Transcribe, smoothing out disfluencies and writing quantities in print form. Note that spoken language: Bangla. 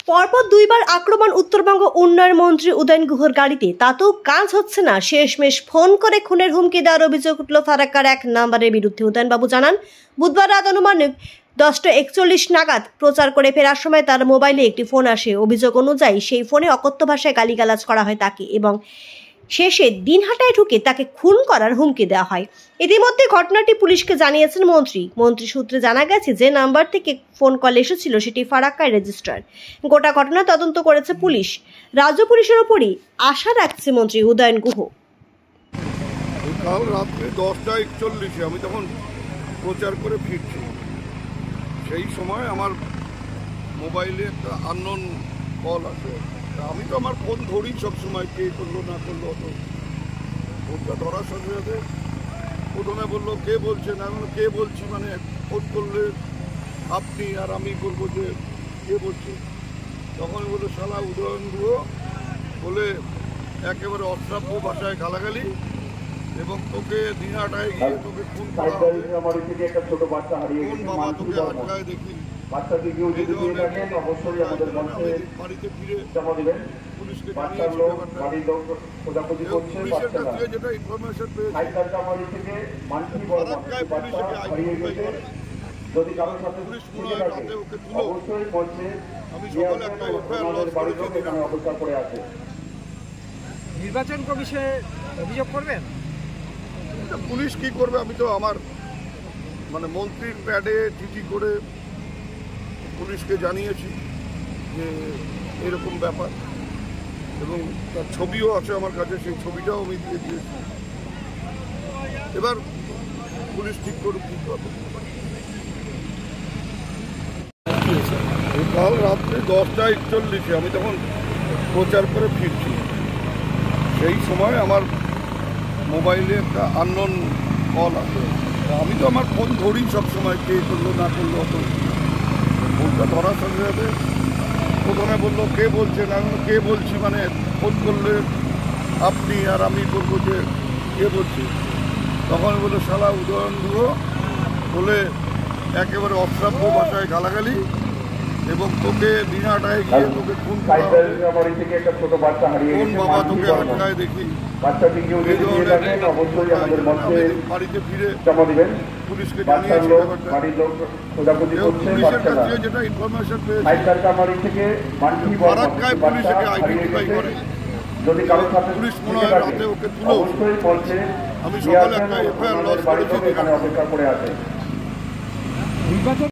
পরপর দুইবার আক্রমণ উত্তরবঙ্গ উন্নয়ন মন্ত্রী উদয়ন গুহর গাড়িতে, তাতেও কাজ হচ্ছে না। শেষমেশ ফোন করে খুনের হুমকি দেওয়ার অভিযোগ উঠল ফারাক্কার এক নাম্বারের বিরুদ্ধে। উদয়নবাবু জানান, বুধবার রাত অনুমানিক 10:41 নাগাদ প্রচার করে ফেরার সময় তার মোবাইলে একটি ফোন আসে। অভিযোগ অনুযায়ী সেই ফোনে অকথ্য ভাষায় গালিগালাজ করা হয় তাকে এবং শেষে দিনহাটায় ঢুকে তাকে খুন করার হুমকি দেওয়া হয়। ইতিমধ্যে ঘটনাটি পুলিশকে জানিয়েছেন মন্ত্রী সূত্রে জানা গেছে, যে নাম্বার থেকে ফোন কল এসেছিল সেটি ফারাক্কায় রেজিস্টার। গোটা ঘটনা তদন্ত করেছে পুলিশ। রাজ্য পুলিশের ওপরই আশা রাখছে মন্ত্রী উদয়ন গুহ। কাল রাত্রে 10:41 আমি তখন প্রচার করে ফিরছি, সেই সময় আমার মোবাইলে একটা আননোন কল আসে। আমি তো আমার ফোন ধরি সবসময়, কে করলো না করলো, তো ফোনটা ধরার সাথে সাথে প্রথমে বললো কে বলছে, না কে বলছি মানে ফোন করলে আপনি, আর আমি বলবো যে কে বলছে। তখন বললো শালা উদয়ন গুহ বলে একেবারে অশ্রাব্য ভাষায় গালাগালি, এবং তোকে দিনহাটায় গিয়ে তোকে খুন করা হবে, কোন বাবা তোকে আটকায় দেখি। বাড়িতে ফিরে পুলিশকে জানিয়েছি ব্যাপারটা। পুলিশের কাছ থেকে যেটা ইনফরমেশন পেয়েছি, ফারাক্কায় পুলিশ একে আইডেন্টিফাই করে। পুলিশ মনে হয় রাতে ওকে তুলো। আমি সকালে একটা এফআইআর লঞ্চ করেছি। নির্বাচন কমিশনে অভিযোগ করবেন? পুলিশ কি করবে, আমি তো আমার মানে মন্ত্রীর প্যাডে চিঠি করে পুলিশকে জানিয়েছি যে এরকম ব্যাপার, এবং তার ছবিও আছে আমার কাছে, সেই ছবিটাও আমি দিয়ে দিয়েছি। এবার পুলিশ ঠিক করুক কি করবে। কাল রাত্রে 10:41 আমি তখন প্রচার করে ফিরছি, সেই সময় আমার মোবাইলে একটা আননোন কল আসে। আমি তো আমার ফোন ধরি সবসময়, কে করলো না করলো, তো ফোনটা ধরার সাথে সাথে প্রথমে বললো কে বলছে, না কে বলছি মানে ফোন করলে আপনি, আর আমি বলবো যে কে বলছে। তখন বললো শালা উদয়ন গুহ বলে একেবারে অশ্রাব্য ভাষায় গালাগালি, এবং তোকে দিনহাটায় গিয়ে তোকে খুন করা হবে, কোন বাবা তোকে আটকায় দেখি। বাড়িতে ফিরে পুলিশকে জানিয়েছি ব্যাপারটা। পুলিশের কাছ থেকে যেটা ইনফরমেশন পেয়েছি, ফারাক্কায় পুলিশ একে আইডেন্টিফাই করে। পুলিশ মনে হয় রাতে ওকে তুলো। আমি সকালে একটা এফআইআর লঞ্চ করেছি।